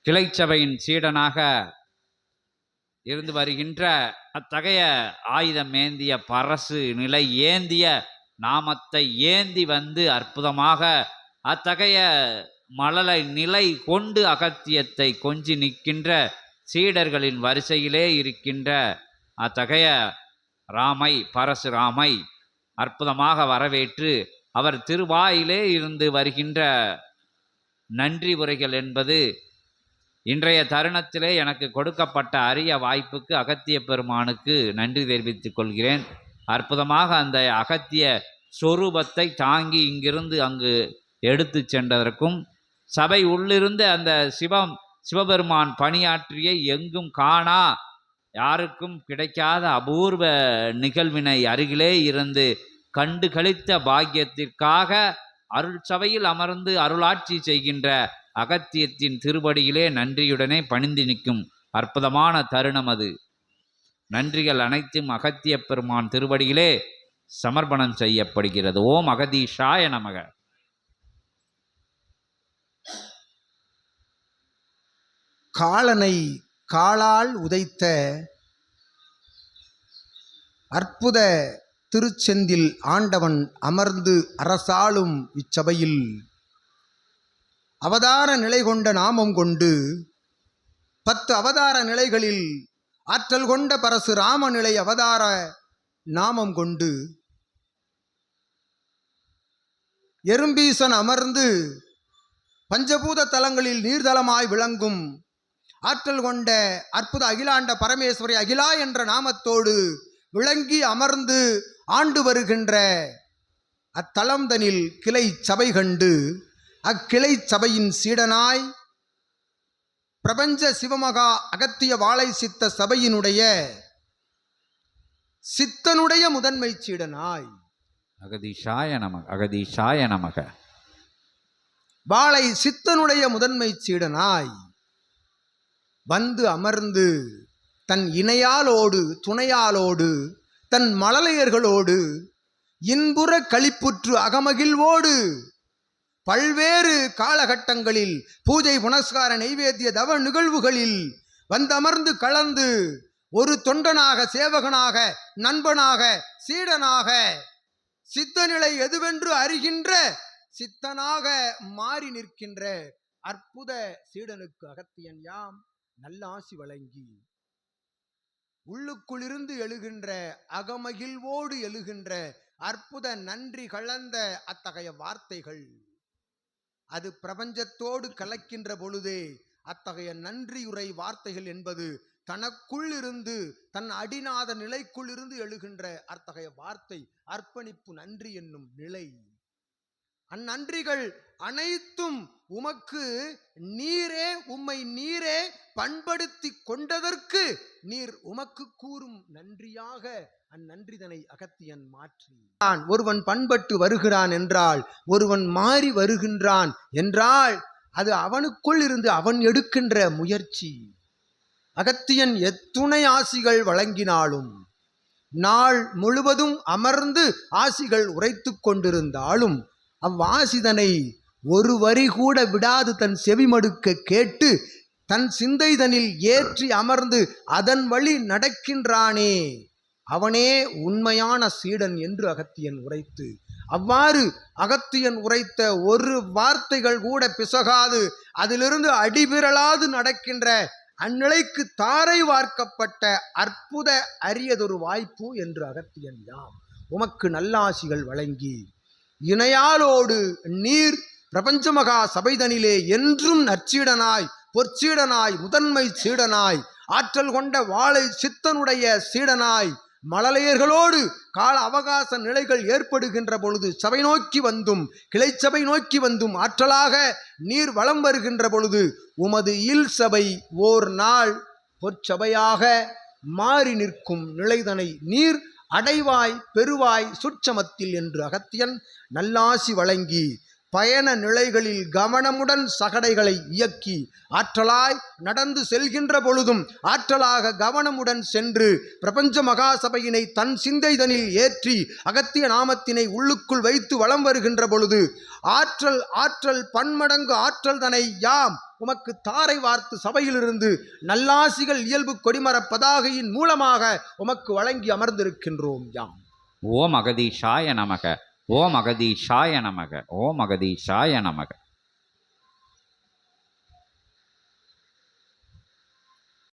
கிளைச்சபையின் சீடனாக இருந்து வருகின்ற அத்தகைய ஆயுதம் ஏந்திய பரசு நிலை ஏந்திய நாமத்தை ஏந்தி வந்து அற்புதமாக அத்தகைய மழலை நிலை கொண்டு அகத்தியத்தை கொஞ்சி நிற்கின்ற சீடர்களின் வரிசையிலே இருக்கின்ற அத்தகைய ராமை பரசுராமை அற்புதமாக வரவேற்று அவர் திருவாயிலே இருந்து வருகின்ற நன்றி உரைகள் என்பது இன்றைய தருணத்திலே எனக்கு கொடுக்கப்பட்ட அரிய வாய்ப்புக்கு அகத்திய பெருமானுக்கு நன்றி தெரிவித்துக் கொள்கிறேன். அற்புதமாக அந்த அகத்திய சொரூபத்தை தாங்கி இங்கிருந்து அங்கு எடுத்து சென்றதற்கும் சபை உள்ளிருந்து அந்த சிவபெருமான் பணியாற்றிய எங்கும் காணா யாருக்கும் கிடைக்காத அபூர்வ நிகழ்வினை அருகிலே இருந்து கண்டு கழித்த பாக்கியத்திற்காக அருள் சபையில் அமர்ந்து அருளாட்சி செய்கின்ற அகத்தியத்தின் திருவடியிலே நன்றியுடனே பணிந்து நிற்கும் அற்புதமான தருணம் அது. நன்றிகள் அனைத்தும் அகத்திய பெருமான் திருவடியிலே சமர்ப்பணம் செய்யப்படுகிறது. ஓம் அகதீஷாய நமக. காலனை காலால் உதைத்த அற்புத திருச்செந்தில் ஆண்டவன் அமர்ந்து அரசாளும் இச்சபையில் அவதார நிலை கொண்ட நாமம் கொண்டு 10 அவதார நிலைகளில் ஆற்றல் கொண்ட பரசு ராமநிலை அவதார நாமம் கொண்டு எறும்பீசன் அமர்ந்து பஞ்சபூத தலங்களில் நீர்தலமாய் விளங்கும் ஆற்றல் கொண்ட அற்புத அகிலாண்ட பரமேஸ்வரி அகிலா என்ற நாமத்தோடு விளங்கி அமர்ந்து ஆண்டு வருகின்ற அத்தலம்தனில் கிளை சபை கண்டு அக்கிளை சபையின் சீடனாய் பிரபஞ்ச சிவமகா அகத்திய வாழை சித்த சபையினுடைய சித்தனுடைய முதன்மை சீடனாய் அகதீஷாய நமக அகதீஷாய நமக வாழை சித்தனுடைய முதன்மை சீடனாய் வந்து அமர்ந்து தன் இணையாலோடு துணையாலோடு தன் மழலையர்களோடு இன்புற களிப்புற்று அகமகிழ்வோடு பல்வேறு காலகட்டங்களில் பூஜை புனஸ்கார நைவேத்திய தவ நிகழ்வுகளில் வந்தமர்ந்து கலந்து ஒரு தொண்டனாக சேவகனாக நண்பனாக சீடனாக சித்தநிலை எதுவென்று அறிகின்ற சித்தனாக மாறி நிற்கின்ற அற்புத சீடனுக்கு அகத்தியன் யாம் நல்லாசி வழங்கி உள்ளுக்குள்ளிருந்து எழுகின்ற அகமகிழ்வோடு எழுகின்ற அற்புத நன்றி கலந்த அத்தகைய வார்த்தைகள் அது பிரபஞ்சத்தோடு கலக்கின்ற பொழுதே அத்தகைய நன்றியுரை வார்த்தைகள் என்பது தனக்குள் இருந்து தன் அடிநாத நிலைக்குள் இருந்து எழுகின்ற அத்தகைய வார்த்தை அர்ப்பணிப்பு நன்றி என்னும் நிலை. அந்நன்றிகள் அனைத்தும் உமக்கு நீரே உம்மை நீரே பண்படுத்தி கொண்டதற்கு நீர் உமக்கு கூறும் நன்றியாக அந்நன்றிதனை அகத்தியன் மாற்றி ஒருவன் பண்பட்டு வருகிறான் என்றால் ஒருவன் மாறி வருகின்றான் என்றால் அது அவனுக்குள் இருந்து அவன் எடுக்கின்ற முயற்சி. அகத்தியன் எத்துணை ஆசிகள் வழங்கினாலும் நாள் முழுவதும் அமர்ந்து ஆசிகள் உரைத்து கொண்டிருந்தாலும் அவ்வாசிதனை ஒரு வரி கூட விடாது தன் செவிமடுக்க கேட்டு தன் சிந்தைதனில் ஏற்றி அமர்ந்து அதன் வழி நடக்கின்றானே அவனே உண்மையான சீடன் என்று அகத்தியன் உரைத்து அவ்வாறு அகத்தியன் உரைத்த ஒரு வார்த்தைகள் கூட பிசகாது அதிலிருந்து அடிபிரலாது நடக்கின்ற அந்நிலைக்கு தாரை வார்க்கப்பட்ட அற்புத அரியதொரு வாய்ப்பு என்று அகத்தியன் யாம் உமக்கு நல்லாசிகள் வழங்கி இணையாலோடு நீர் பிரபஞ்சமகா சபைதனிலே என்றும் நற்சீடனாய் பொற்சீடனாய் முதன்மை சீடனாய் ஆற்றல் கொண்ட வாழை சித்தனுடைய சீடனாய் மழலையர்களோடு கால அவகாச நிலைகள் ஏற்படுகின்ற பொழுது சபை நோக்கி வந்தும் கிளைச்சபை நோக்கி வந்தும் ஆற்றலாக நீர் வலம் வருகின்ற பொழுது உமது இல் சபை ஓர் நாள் பொற்சபையாக மாறி நிற்கும் நிலைதனை நீர் அடைவாய் பெருவாய் சுட்சமத்தில் என்று அகத்தியன் நல்லாசி வழங்கி பயண நிலைகளில் கவனமுடன் சகடைகளை இயக்கி ஆற்றலாய் நடந்து செல்கின்ற பொழுதும் ஆற்றலாக கவனமுடன் சென்று பிரபஞ்ச மகாசபையினை தன் சிந்தைதனில் ஏற்றி அகத்திய நாமத்தினை உள்ளுக்குள் வைத்து வலம் வருகின்ற பொழுது ஆற்றல் ஆற்றல் பன்மடங்கு ஆற்றல் தனை யாம் உமக்கு தாரை வார்த்து சபையிலிருந்து நல்லாசிகள் இயல்பு கொடிமர பதாகையின் மூலமாக உமக்கு வழங்கி அமர்ந்திருக்கின்றோம் யாம். ஓம் அகதீஷாய நமக. ஓம் அகதீஷாய நமக. ஓம் அகதீஷாய நமக.